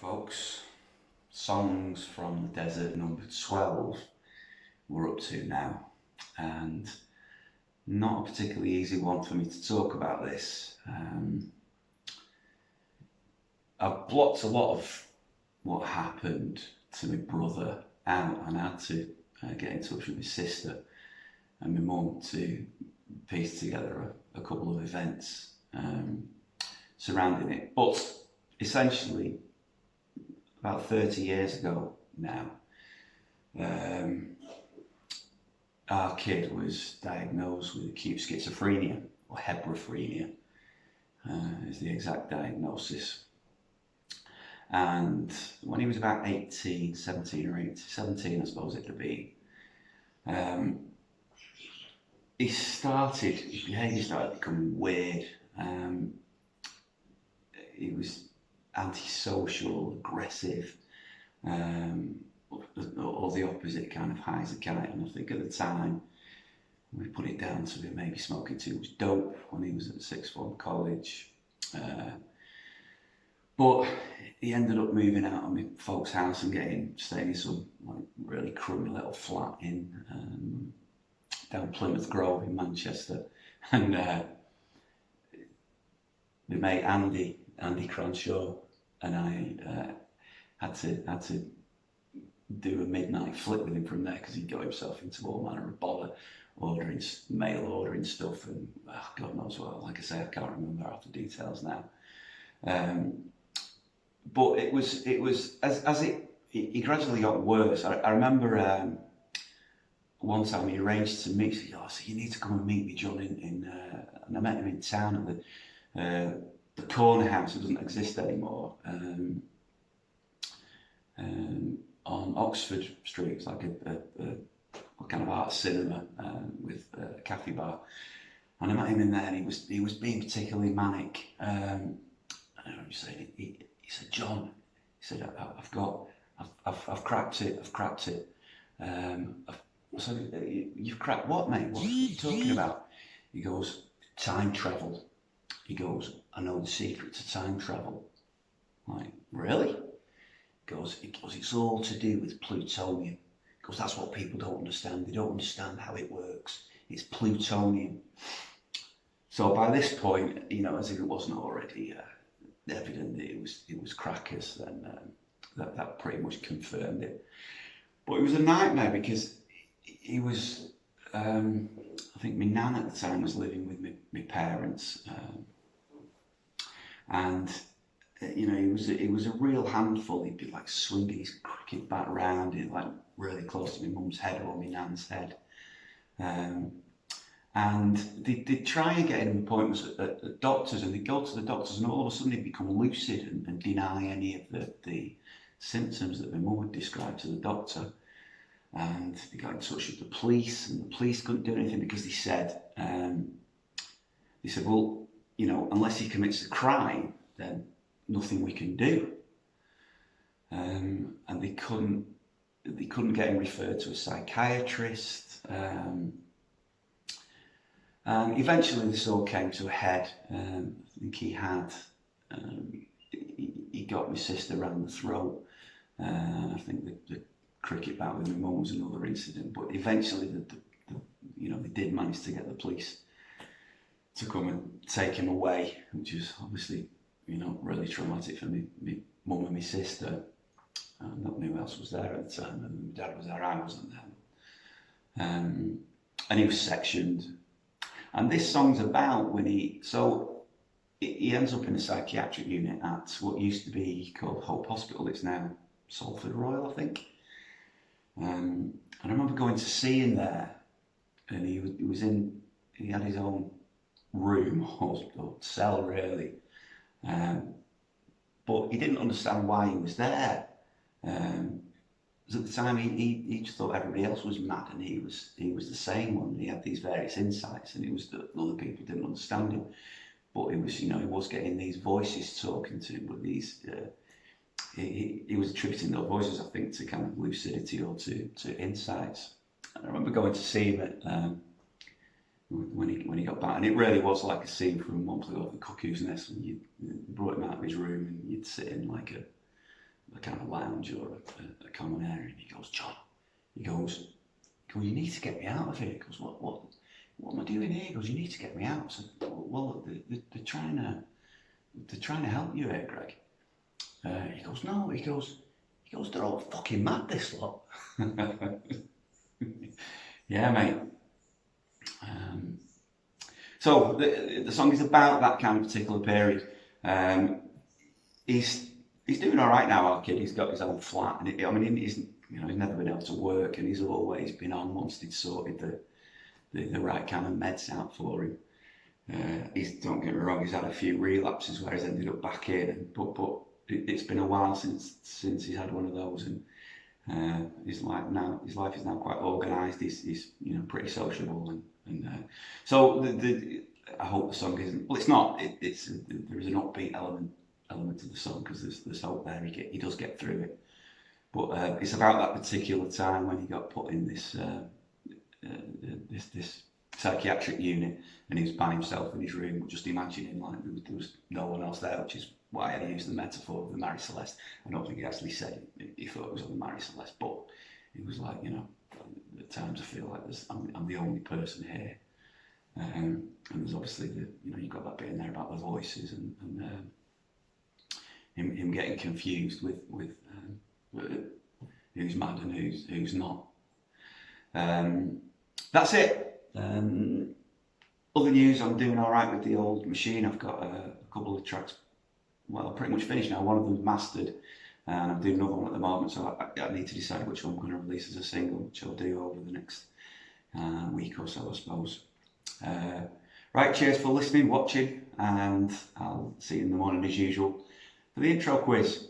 folks, songs from the desert number 12 we're up to now, and not a particularly easy one for me to talk about this. I've blocked a lot of what happened to my brother out, and I had to get in touch with my sister and my mum to piece together a couple of events surrounding it. But essentially, about 30 years ago now, our kid was diagnosed with acute schizophrenia, or hebrophrenia is the exact diagnosis. And when he was about 18, 17 or 18, 17 I suppose it would be, his behaviour started becoming weird. He was antisocial, aggressive, or the opposite, kind of high as a kite. And I think at the time we put it down to him maybe smoking too much dope when he was at sixth form college. But he ended up moving out of my folks' house and staying in some really crummy little flat in down Plymouth Grove in Manchester. And my mate Andy Cronshaw and I had to do a midnight flip with him from there, because he got himself into all manner of bother, mail ordering stuff, and God knows what. Like I say, I can't remember half the details now. But it was as it gradually got worse. I remember one time he arranged to meet. He said, so you need to come and meet me, John, and I met him in town at the corner house. It doesn't exist anymore. On Oxford Street, it's like a kind of art cinema with a cafe bar. And I met him in there, and he was being particularly manic. He said, John, he said, I've cracked it. I said, you've cracked what, mate? What are you talking about? He goes, time travel. He goes, I know the secret to time travel. I'm like, really? He goes, it's all to do with plutonium. He goes, that's what people don't understand. They don't understand how it works. It's plutonium. So by this point, as if it wasn't already evident that it was crackers, then that pretty much confirmed it. But it was a nightmare, because he was, I think my nan at the time was living with my parents, and he was a real handful. He'd be like swinging his cricket bat around it, like really close to my mum's head or my nan's head. And they'd try and get him appointments at doctors, and they'd go to the doctors, and all of a sudden he'd become lucid and deny any of the symptoms that my mum would describe to the doctor. And they got in touch with the police, and the police couldn't do anything, because they said, well, unless he commits a crime, then nothing we can do. And they couldn't get him referred to a psychiatrist. And eventually this all came to a head. I think he got my sister around the throat. I think the cricket bat with my mum was another incident, but eventually they did manage to get the police to come and take him away, which is obviously really traumatic for me mum and my sister. Not who else was there at the time, and my dad was there, I wasn't there. And he was sectioned. And this song's about when he ends up in a psychiatric unit at what used to be called Hope Hospital. It's now Salford Royal, I think. And I remember going to see him there, and he had his own room or cell, really. But he didn't understand why he was there. Because at the time he just thought everybody else was mad, and he was the same one. He had these various insights, and it was that other people didn't understand him. But he was getting these voices talking to him, but these he was attributing those voices, I think, to kind of lucidity or to insights. And I remember going to see him at when he got back, and it really was like a scene from One Flew Over the Cuckoo's Nest, when you brought him out of his room and you'd sit in like a kind of lounge or a common area, and he goes, John, he goes, you need to get me out of here. He goes, what am I doing here? He goes, you need to get me out. I said, well, they're trying to help you here, Greg. He goes, no, he goes, they're all fucking mad, this lot. Yeah, mate. So the song is about that kind of particular period. He's doing all right now, our kid. He's got his own flat, and he's never been able to work, and he's always been on once they'd sorted the right kind of meds out for him. Don't get me wrong, he's had a few relapses where he's ended up back in, but it's been a while since he's had one of those, and his life is now quite organised. He's pretty sociable, and so I hope the song isn't. Well, it's not. There is an upbeat element to the song because there's hope there. He does get through it, but it's about that particular time when he got put in this psychiatric unit, and he was by himself in his room, just imagining like there was no one else there, which is why I used the metaphor of the Mary Celeste. I don't think he actually said it. He thought it was on the Mary Celeste, but it was like, at times I feel like I'm the only person here. And there's obviously you've got that bit in there about the voices and him getting confused with who's mad and who's not. That's it. Other news, I'm doing all right with the old machine. I've got a couple of tracks, well, pretty much finished now. One of them's mastered, and I'm doing another one at the moment, so I need to decide which one I'm going to release as a single, which I'll do over the next week or so, I suppose. Right, cheers for listening, watching, and I'll see you in the morning as usual for the intro quiz.